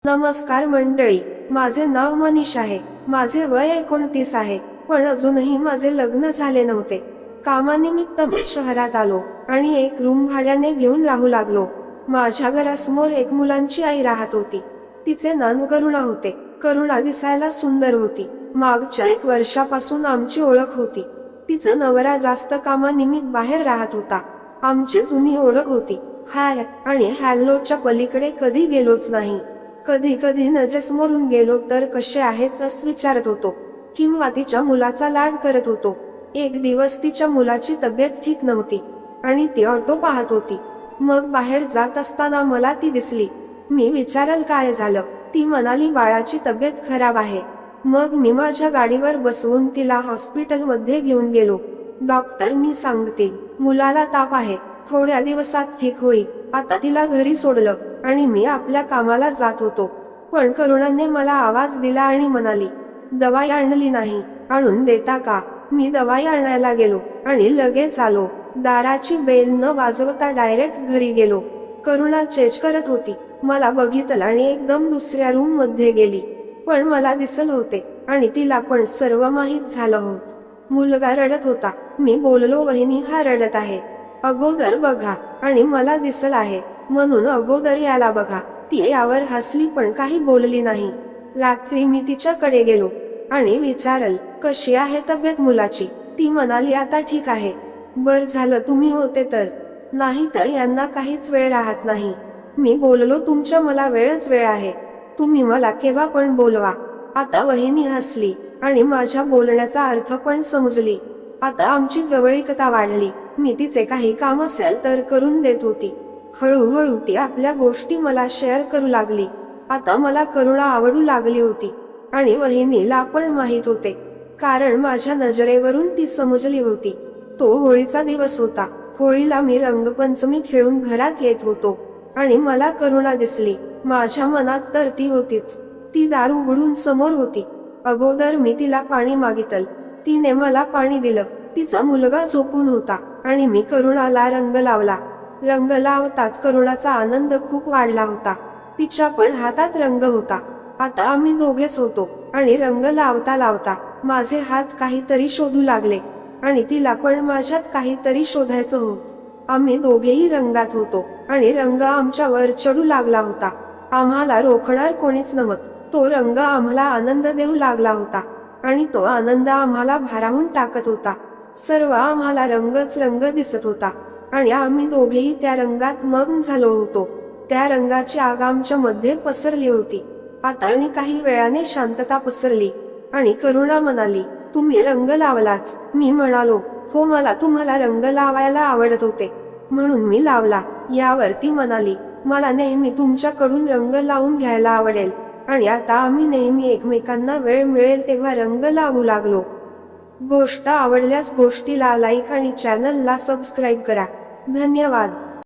नमस्कार मंडळी, माझे नाव मनीष आहे. माझे वय 29 आहे, पण अजूनही माझे लग्न झाले नव्हते. कामानिमित्त मी शहरात आलो आणि एक रूम भाड्याने घेऊन राहू लागलो. माझ्या घरासमोर एक मुलांची आई राहत होती. तिचे नाव करुणा होते. करुणा दिसायला सुंदर होती. मागच्या 1 वर्षापासून आमची ओळख होती. तिचा नवरा जास्त कामानिमित्त बाहेर राहत होता. आमची जुनी ओळख होती. हाय आणि हॅलोच्या पलीकडे कधी गेलोच नाही. कधी कधी नजरेसमोरून गेलो तर कसे आहेत असं विचारत होतो, किंवा तिच्या मुलाचा लाड करत होतो. एक दिवस तिच्या मुलाची तब्येत ठीक नव्हती आणि ती ऑटो पाहत होती. मग बाहेर जात असताना मला ती दिसली. मी विचारलं काय झालं. ती म्हणाली बाळाची तब्येत खराब आहे. मग मी माझ्या गाडीवर बसवून तिला हॉस्पिटलमध्ये घेऊन गेलो. डॉक्टरनी सांगतील मुलाला ताप आहे, थोड्या दिवसात ठीक होईल. आता तिला घरी सोडलं आणि मी आपल्या कामाला जात होतो. पण करुणाने मला आवाज दिला आणि म्हणाली, दवाई आणली नाही, आणून देता का. मी दवाई आणायला गेलो आणि लगेच आलो. दाराची बेल न वाजवता डायरेक्ट घरी गेलो. करुणा चेंज करत होती. मला बघितलं आणि एकदम दुसऱ्या रूम मध्ये गेली. पण मला दिसलं होते आणि तिला पण सर्व माहीत झालं होत. मुलगा रडत होता. मी बोललो, वहिनी हा रडत आहे, अगोदर बघा. आणि मला दिसलं आहे म्हणून अगोदर याला बघा. ती यावर हसली पण काही बोलली नाही. रात्री मी तिच्याकडे गेलो आणि विचारलं, कशी आहे तब्येत मुलाची. ती म्हणाली, आता ठीक आहे. बर झालं तुम्ही होते तर, नाही तर यांना काहीच वेळ राहत नाही. मी बोललो, तुमच्या मला वेळच वेळ आहे, तुम्ही मला केव्हा पण बोलवा. आता वहिनी हसली आणि माझ्या बोलण्याचा अर्थ पण समजली. आता आमची जवळीकता वाढली. मी तिचे काही काम असेल तर करून देत होती. हळूहळू ती आपल्या गोष्टी मला शेअर करू लागली. आता मला करुणा आवडू लागली होती आणि वहिनीला पण माहित होते, कारण माझ्या नजरेवरून ती समजली होती. तो होळीचा दिवस होता. होळीला मी रंगपंचमी खेळून घरात येत होतो आणि मला करुणा दिसली. माझ्या मनात तर ती होतीच. ती दार उघडून समोर होती. अगोदर मी तिला पाणी मागितलं. तिने मला पाणी दिलं. तिचा मुलगा झोपून होता आणि मी करुणाला रंग लावला. रंग लावताच करुणाचा आनंद खूप वाढला होता. तिच्या पण हातात रंग होता. आता आम्ही दोघेच होतो आणि रंग लावता लावता माझे हात काहीतरी शोधू लागले आणि तिला पण माझ्यात काहीतरी शोधायचं होत. आम्ही दोघेही रंगात होतो आणि रंग आमच्यावर चढू लागला होता. आम्हाला रोखणार कोणीच नव्हतं. तो रंग आम्हाला आनंद देऊ लागला होता आणि तो आनंद आम्हाला भारावून टाकत होता. सर्व आम्हाला रंगच रंग दिसत होता आणि आम्ही दोघेही त्या रंगात मग्न झालो होतो. त्या रंगाची आग आमच्या मध्ये पसरली होती. आता आणि काही वेळाने शांतता पसरली आणि करुणा म्हणाली, तुम्ही रंग लावलाच. मी म्हणालो, हो, मला तुम्हाला रंग लावायला आवडत होते म्हणून मी लावला. यावर ती म्हणाली, मला नेहमी तुमच्याकडून रंग लावून घ्यायला आवडेल आणि आता आम्ही नेहमी एकमेकांना वेळ मिळेल तेव्हा रंग लावू लागलो. गोष्ट आवडल्यास गोष्टीला लाईक आणि चॅनलला सबस्क्राईब करा. धन्यवाद.